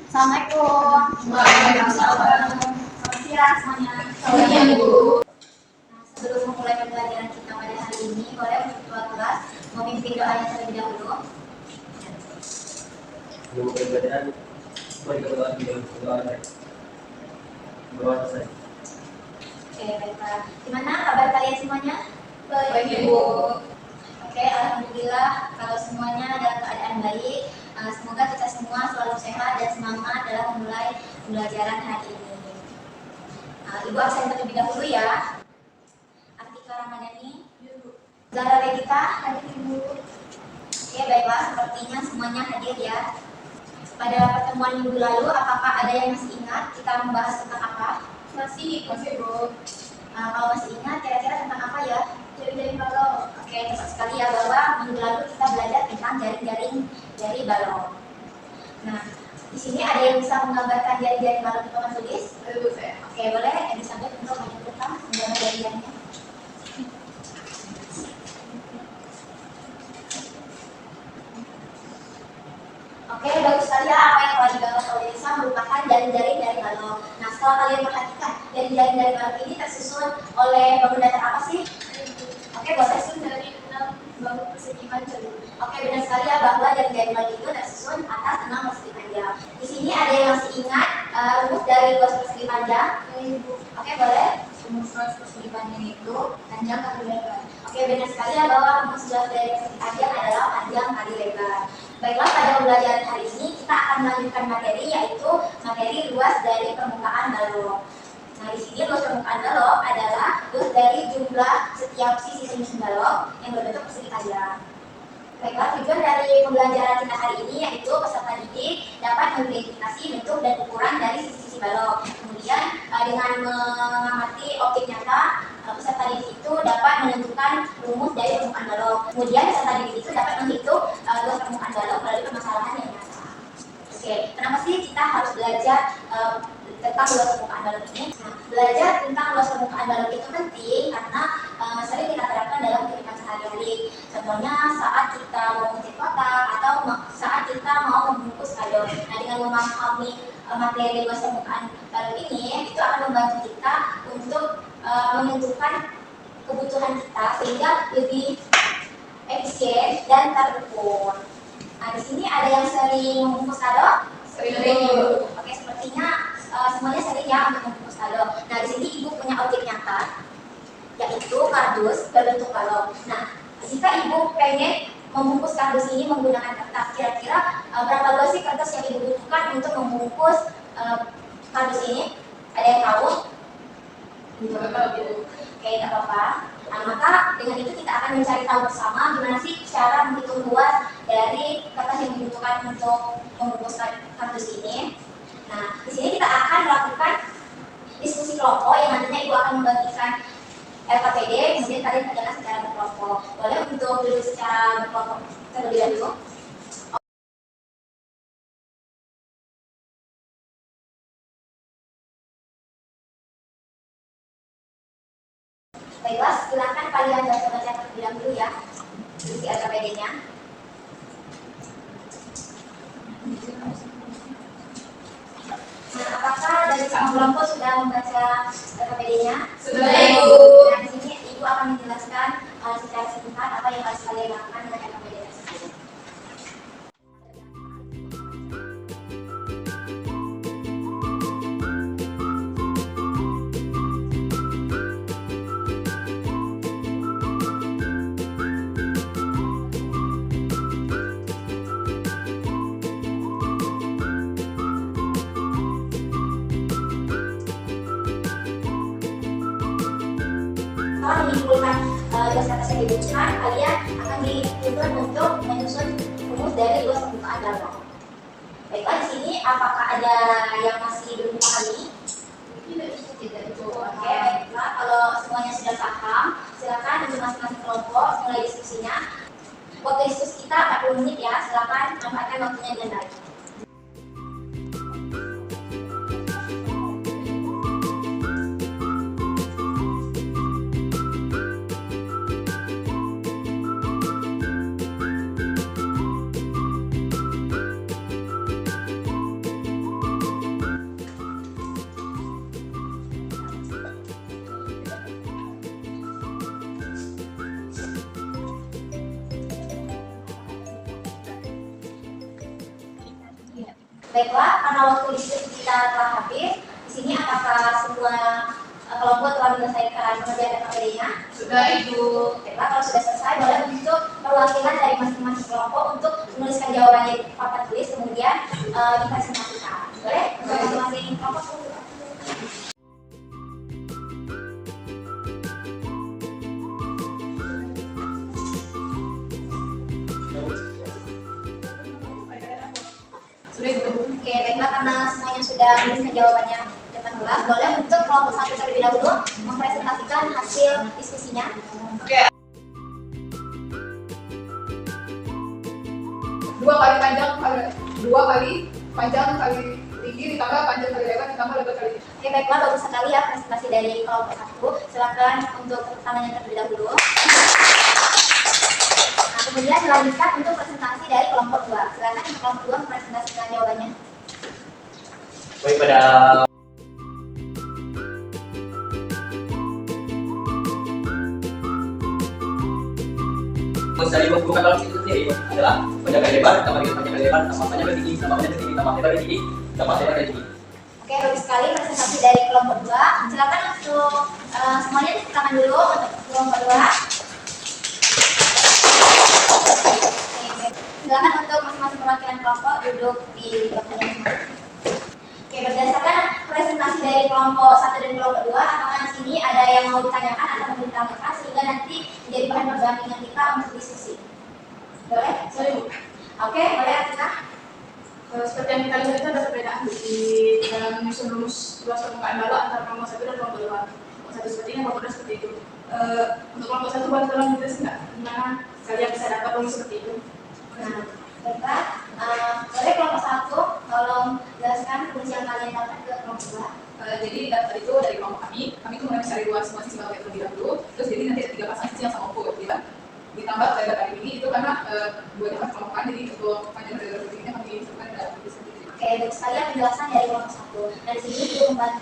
Assalamualaikum. Waalaikumsalam. Selamat siang semuanya. Selamat siang, Bu. Nah, sebelum memulai pembelajaran kita pada hari ini, boleh untuk ketua kelas memimpin doanya terlebih dahulu. Sebelum pembelajaran, mari kita berdoa selesai. Oke, baiklah. Gimana kabar kalian semuanya? Baik, Ibu. Oke, alhamdulillah kalau semuanya dalam keadaan baik. Semoga kita semua selalu sehat dan semangat dalam memulai pembelajaran hari ini. Ibu absen terlebih dahulu ya. Artika Ramadhani, Zara Regita, hadir Ibu. Oke, baiklah, sepertinya semuanya hadir ya. Pada pertemuan minggu lalu, apakah ada yang masih ingat kita membahas tentang apa? Masih, Bu. Kalau masih ingat, kira-kira tentang apa ya? Jaring-jaring balon. Oke, tepat sekali ya, bahwa minggu lalu kita belajar tentang jaring-jaring dari balon. Nah, di sini ada yang bisa menggambarkan jaring-jaring balon di papan tulis? Ada, Bu, saya. Oke, boleh Elizabeth untuk maju ke depan menggambar jaring-jaringnya. Oke, bagus sekali ya, apa yang telah digambar oleh Elisa merupakan jaring-jaring dari balon. Nah, setelah kalian perhatikan, jaring-jaring dari balon ini tersusun oleh bangun datar apa sih? Oke, boleh Tersusun dari 6 bangun persegi panjang. Oke, benar sekali ya bahwa jaring-jaring balon itu tersusun atas 6 persegi panjang. Di sini ada yang masih ingat rumus dari 2 persegi panjang? Oke, boleh. Rumus persegi panjang itu panjang kali lebar. Oke, benar sekali ya bahwa rumus dari persegi panjang adalah panjang kali lebar. Baiklah, pada pembelajaran hari ini kita akan melanjutkan materi, yaitu materi luas dari permukaan balon. Nah, di sini luas permukaan balon adalah luas dari jumlah setiap sisi mesin balon yang berbentuk persegi panjang. Baiklah, tujuan dari pembelajaran kita hari ini yaitu peserta didik dapat mengidentifikasi bentuk dan ukuran dari sisi-sisi balon. Kemudian dengan mengamati objek nyata, peserta didik itu dapat menentukan rumus dari permukaan balon. Kemudian peserta didik itu dapat menghitung luas permukaan balon melalui permasalahan yang nyata. Oke, kenapa sih kita harus belajar tentang luas permukaan balon ini? Nah, belajar tentang luas permukaan balon itu penting karena sering kita terapkan dalam kehidupan sehari-hari. Contohnya saat kita mau mencetak kotak atau saat kita mau membungkus kado. Nah, dengan memahami materi luas permukaan balon ini, itu akan membantu kita untuk menentukan kebutuhan kita sehingga lebih efisien dan terukur. Nah, di sini ada yang sering membungkus kado? Sering. Oke, sepertinya semuanya sering ya untuk membungkus kado. Nah, di sini ibu punya objek nyata, yaitu kardus berbentuk balon. Nah, jika ibu pengen membungkus kardus ini menggunakan kertas, kira-kira berapa luas sih kertas yang ibu butuhkan untuk membungkus kardus ini? Ada yang tahu? Oke, tidak apa-apa. Nah, maka dengan itu kita akan mencari tahu bersama gimana sih cara menghitung luas dari kertas yang dibutuhkan untuk membungkus kardus ini. Nah, di sini kita akan melakukan diskusi kelompok yang nantinya ibu akan membagikan LKPD, kemudian kalian kerjakan secara berkelompok. Boleh untuk duduk secara berkelompok terlebih dahulu. Baiklah, silakan kalian baca-baca terlebih dahulu ya isi LKPD-nya. Nah, apakah dari semua kelompok sudah membaca LKPD-nya? Sudah, Ibu. Nah, di sini ibu akan menjelaskan secara singkat apa yang harus kalian lakukan dengan LKPD tersebut. Setelah menyimpulkan luas kertas yang dibutuhkan, kalian akan dituntut untuk menyusun rumus dari luas permukaan balon. Baiklah, di sini apakah ada yang masih belum pahami? Tidak, Ibu. Oke, baiklah. Kalau semuanya sudah paham, silakan untuk masing-masing kelompok mulai diskusinya. Waktu diskusi kita 40 menit ya, silakan manfaatkan waktunya dengan baik. Baiklah, karena waktu diskusi kita telah habis, di sini apakah semua kelompok telah menyelesaikan pengerjaan KPD-nya? Sudah, Ibu. Baiklah, kalau sudah selesai, boleh untuk perwakilan dari masing-masing kelompok untuk menuliskan jawabannya di papan tulis, kemudian dipresentasikan. Boleh? Untuk masing-masing kelompok. Sudah, Ibu. Oke, baiklah, karena semuanya sudah menuliskan jawabannya di depan kelas, boleh untuk kelompok satu terlebih dahulu mempresentasikan hasil diskusinya. Oke. 2 kali panjang kali tinggi ditambah panjang kali lebar ditambah lebar kali tinggi. Oke, baiklah, bagus sekali ya presentasi dari kelompok satu. Silakan untuk tepuk tangannya terlebih dahulu. Nah, kemudian dilanjutkan untuk presentasi dari kelompok 2. Silakan untuk kelompok 2 mempresentasikan jawabannya. Baik, pada dari bukan dalam itu sendiri adalah panjang kali lebar tambah dengan panjang kali lebar tambah panjang kali tinggi tambah panjang kali tinggi tambah lebar kali tinggi tambah lebar kali tinggi. Oke, bagus sekali presentasi dari kelompok 2. Silakan untuk semuanya tepuk tangan dulu untuk kelompok 2. Silakan untuk masing-masing perwakilan kelompok duduk di tempatnya masing-masing. Oke, berdasarkan presentasi dari kelompok 1 dan kelompok 2, apakah di sini ada yang mau ditanyakan atau mau ditambahkan sehingga nanti menjadi bahan perbandingan kita untuk diskusi? Boleh? Boleh, Bu. Oke, boleh Atika? Seperti yang kita lihat itu ada perbedaan di dalam menyusun rumus luas permukaan balok antara kelompok 1 dan kelompok 2. Kelompok 1 seperti ini, kelompok 2 seperti itu. Untuk kelompok 1 boleh tolong ditulis nggak? Gimana kalian bisa dapat rumus seperti itu? Nah, baiklah. Boleh kelompok 1 tolong jelaskan rumus yang kalian dapat ke kelompok 2. Jadi daftar itu dari kelompok kami itu mulai mencari luas semua sisi balok terlebih dahulu. Terus jadi nanti ada 3 pasang sisi yang sama ukur, gitu kan? Ditambah lebar kali ini itu karena buat dapat kelompokan, jadi untuk panjang dari lebar tingginya kami tentukan ada sendiri. Oke, baik sekali penjelasan dari kelompok 1. Dan di sini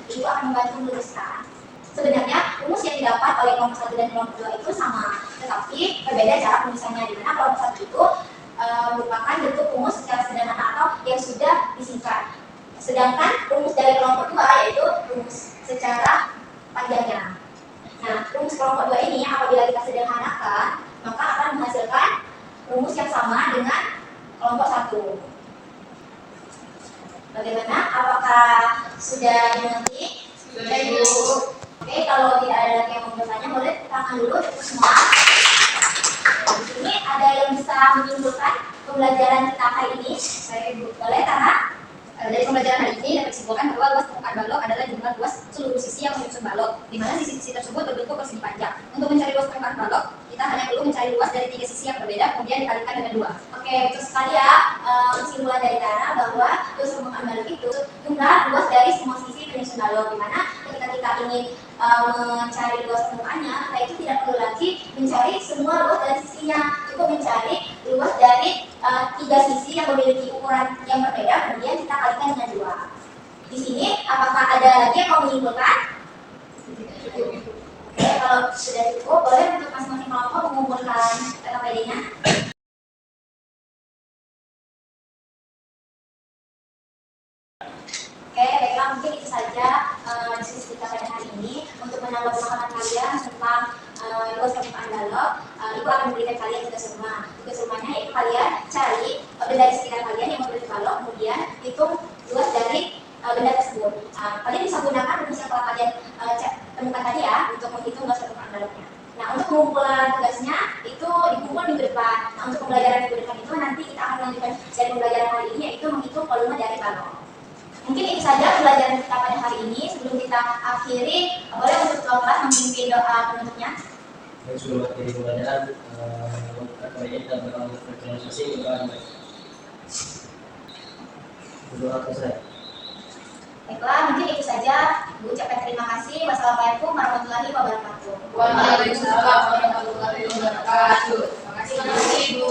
itu akan membantu meluruskan. Sebenarnya rumus yang didapat oleh kelompok 1 dan kelompok 2 itu sama, tetapi berbeda cara penulisannya, di mana kelompok 1 itu merupakan bentuk rumus secara sederhana atau yang sudah disingkat. Sedangkan rumus dari kelompok 2 yaitu rumus secara panjangnya. Nah, rumus kelompok 2 ini apabila kita sederhanakan, maka akan menghasilkan rumus yang sama dengan kelompok 1. Bagaimana? Apakah sudah dimengerti? Sudah, Ibu. Oke, kalau tidak ada lagi yang mau bertanya, boleh tangan dulu untuk semua. Di sini ada yang bisa menyimpulkan pembelajaran kita hari ini? Saya Ibu. Boleh, karena dari pembelajaran hari ini dapat disimpulkan bahwa luas permukaan balok adalah jumlah luas seluruh sisi yang menyusun balok, di mana sisi-sisi tersebut berbentuk persegi panjang. Untuk mencari luas permukaan balok, kita hanya perlu mencari luas dari 3 sisi yang berbeda, kemudian dikalikan dengan 2. Oke, betul sekali ya. Kesimpulan dari Tara bahwa luas permukaan balok itu jumlah luas dari semua sisi penyusun balok, di mana ketika kita ingin mencari luas permukaannya, kita itu tidak perlu lagi mencari semua luas dari sisinya, cukup mencari luas dari 3 sisi yang memiliki ukuran yang berbeda, kemudian kita kalikan dengan 2. Di sini, apakah ada lagi yang mau menyimpulkan? Oke, kalau sudah cukup, boleh untuk masing-masing kelompok mengumpulkan KPD-nya. Oke, baiklah, mungkin itu saja diskusi kita pada hari ini. Untuk menambah pemahaman kalian tentang luas permukaan balok, Ibu akan memberikan kalian tugas rumah. Tugas rumahnya yaitu kalian cari benda di sekitar kalian yang memiliki balok, kemudian hitung luas dari benda tersebut. Kalian bisa gunakan rumus yang telah kalian temukan tadi ya untuk menghitung luas permukaan baloknya. Nah, untuk pengumpulan tugasnya itu dikumpul minggu depan. Nah, untuk pembelajaran minggu depan itu nanti kita akan lanjutkan dari pembelajaran hari ini, yaitu menghitung volume dari balok. Mungkin itu saja pembelajaran kita pada hari ini. Sebelum kita akhiri, boleh untuk ketua kelas memimpin doa penutupnya. Baik, sebelum akhiri pembelajaran, kembali kita bakal berkonsultasi dengan berdoa selesai. Baiklah, mungkin itu saja. Bu ucapkan terima kasih. Wassalamualaikum warahmatullahi wabarakatuh. Waalaikumsalam warahmatullahi wabarakatuh. Terima kasih, Bu.